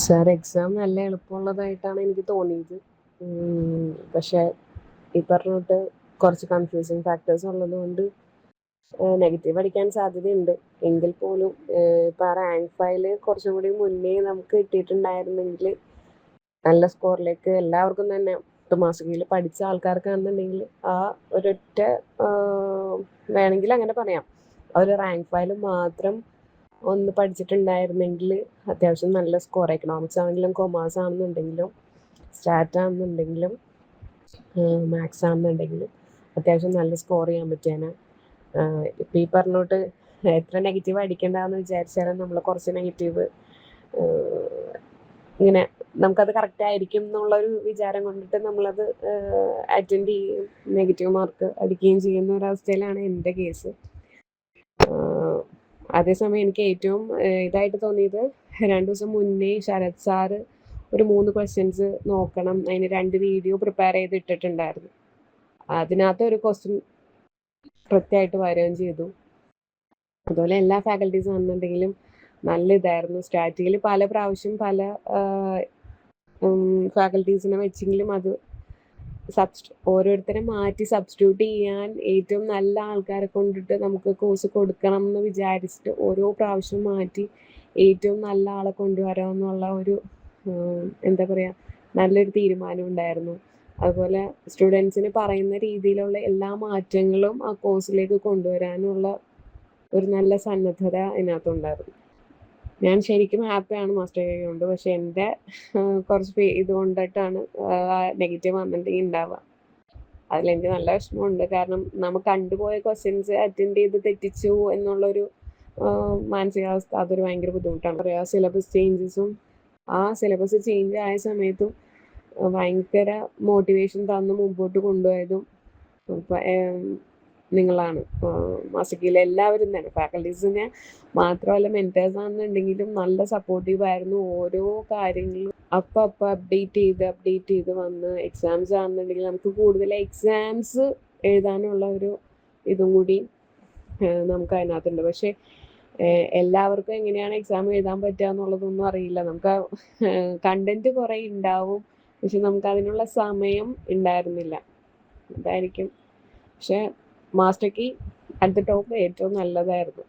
Sir exam നല്ല എളുപ്പമുള്ളതായിട്ടാണ് എനിക്ക് തോന്നിയത്. പക്ഷേ ഈ പറഞ്ഞ കുറച്ച് കൺഫ്യൂസിങ് ഫാക്ടേഴ്സ് ഉള്ളതുകൊണ്ട് നെഗറ്റീവ് അടിക്കാൻ സാധ്യതയുണ്ട്. എങ്കിൽ പോലും ഇപ്പം ആ റാങ്ക് ഫയൽ കുറച്ചും കൂടി മുന്നേ നമുക്ക് കിട്ടിയിട്ടുണ്ടായിരുന്നെങ്കിൽ നല്ല സ്കോറിലേക്ക് എല്ലാവർക്കും തന്നെ ഇപ്പം മാസികയിൽ പഠിച്ച ആൾക്കാർക്കാണെന്നുണ്ടെങ്കിൽ ആ ഒരൊറ്റ വേണമെങ്കിൽ അങ്ങനെ പറയാം, ആ ഒരു റാങ്ക് ഫയൽ മാത്രം ഒന്ന് പഠിച്ചിട്ടുണ്ടായിരുന്നെങ്കിൽ അത്യാവശ്യം നല്ല സ്കോർ, എക്കണോമിക്സ് ആണെങ്കിലും കൊമേഴ്സ് ആണെന്നുണ്ടെങ്കിലും സ്റ്റാറ്റ് ആണെന്നുണ്ടെങ്കിലും മാത്സ് ആണെന്നുണ്ടെങ്കിലും അത്യാവശ്യം നല്ല സ്കോർ ചെയ്യാൻ പറ്റിയാണ്. ഇപ്പം ഈ പറഞ്ഞോട്ട് എത്ര നെഗറ്റീവ് അടിക്കേണ്ടതെന്ന് വിചാരിച്ചാലും നമ്മൾ കുറച്ച് നെഗറ്റീവ് ഇങ്ങനെ നമുക്കത് കറക്റ്റ് ആയിരിക്കും എന്നുള്ളൊരു വിചാരം കൊണ്ടിട്ട് നമ്മളത് അറ്റൻഡ് ചെയ്യുകയും നെഗറ്റീവ് മാർക്ക് അടിക്കുകയും ചെയ്യുന്ന ഒരവസ്ഥയിലാണ് എൻ്റെ കേസ്. അതേസമയം എനിക്ക് ഏറ്റവും ഇതായിട്ട് തോന്നിയത് 2 ദിവസം മുന്നേ ശരത് സാറ് ഒരു 3 ക്വസ്റ്റ്യൻസ് നോക്കണം, അതിന് 2 വീഡിയോ പ്രിപ്പയർ ചെയ്ത് ഇട്ടിട്ടുണ്ടായിരുന്നു. അതിനകത്ത് ഒരു ക്വസ്റ്റ്യൻ കൃത്യമായിട്ട് വരികയും ചെയ്തു. അതുപോലെ എല്ലാ ഫാക്കൽറ്റീസും ആണെന്നുണ്ടെങ്കിലും നല്ല ഇതായിരുന്നു. സ്റ്റാറ്റിയിൽ പല പ്രാവശ്യം പല ഫാക്കൽറ്റീസിനെ വെച്ചെങ്കിലും അത് ഓരോരുത്തരെ മാറ്റി സബ്സ്റ്റിറ്റ്യൂട്ട് ചെയ്യാൻ ഏറ്റവും നല്ല ആൾക്കാരെ കൊണ്ടിട്ട് നമുക്ക് കോഴ്സ് കൊടുക്കണം എന്ന് വിചാരിച്ചിട്ട് ഓരോ പ്രാവശ്യം മാറ്റി ഏറ്റവും നല്ല ആളെ കൊണ്ടുവരാമെന്നുള്ള ഒരു എന്താ പറയുക, നല്ലൊരു തീരുമാനം ഉണ്ടായിരുന്നു. അതുപോലെ സ്റ്റുഡൻസിന് പറയുന്ന രീതിയിലുള്ള എല്ലാ മാറ്റങ്ങളും ആ കോഴ്സിലേക്ക് കൊണ്ടുവരാനുള്ള ഒരു നല്ല സന്നദ്ധത അതിനകത്തുണ്ടായിരുന്നു. ഞാൻ ശരിക്കും ഹാപ്പിയാണ് മാസ്റ്റർ ഡിഗ്രി കൊണ്ട്. പക്ഷെ എൻ്റെ കുറച്ച് ഇതുകൊണ്ടിട്ടാണ് നെഗറ്റീവ് വന്നിട്ടുണ്ടെങ്കിൽ ഉണ്ടാവുക. അതിലെനിക്ക് നല്ല വിഷമമുണ്ട്. കാരണം നമുക്ക് കണ്ടുപോയ ക്വസ്റ്റ്യൻസ് അറ്റൻഡ് ചെയ്ത് തെറ്റിച്ചു എന്നുള്ളൊരു മാനസികാവസ്ഥ, അതൊരു ഭയങ്കര ബുദ്ധിമുട്ടാണ്. പറയാം, സിലബസ് ചേഞ്ചസും ആ സിലബസ് ചേഞ്ച് ആയ സമയത്തും ഭയങ്കര മോട്ടിവേഷൻ തന്ന് മുമ്പോട്ട് കൊണ്ടുപോയതും നിങ്ങളാണ്. മാസികയിലെ എല്ലാവരും തന്നെ, ഫാക്കൽറ്റീസിനെ മാത്രമല്ല മെൻറ്റേഴ്സ് ആണെന്നുണ്ടെങ്കിലും നല്ല സപ്പോർട്ടീവ് ആയിരുന്നു. ഓരോ കാര്യങ്ങളും അപ്പം അപ്ഡേറ്റ് ചെയ്ത് വന്ന് എക്സാംസ് ആണെന്നുണ്ടെങ്കിൽ നമുക്ക് കൂടുതൽ എക്സാംസ് എഴുതാനുള്ള ഒരു ഇതും കൂടി നമുക്ക് അതിനകത്തുണ്ട്. പക്ഷേ എല്ലാവർക്കും എങ്ങനെയാണ് എക്സാം എഴുതാൻ പറ്റുക എന്നുള്ളതൊന്നും അറിയില്ല. നമുക്ക് കണ്ടന്റ് കുറേ ഉണ്ടാവും, പക്ഷെ നമുക്ക് അതിനുള്ള സമയം ഉണ്ടായിരുന്നില്ല. അതായിരിക്കും. പക്ഷെ master key at the top ഏറ്റവും നല്ലതായിരുന്നു.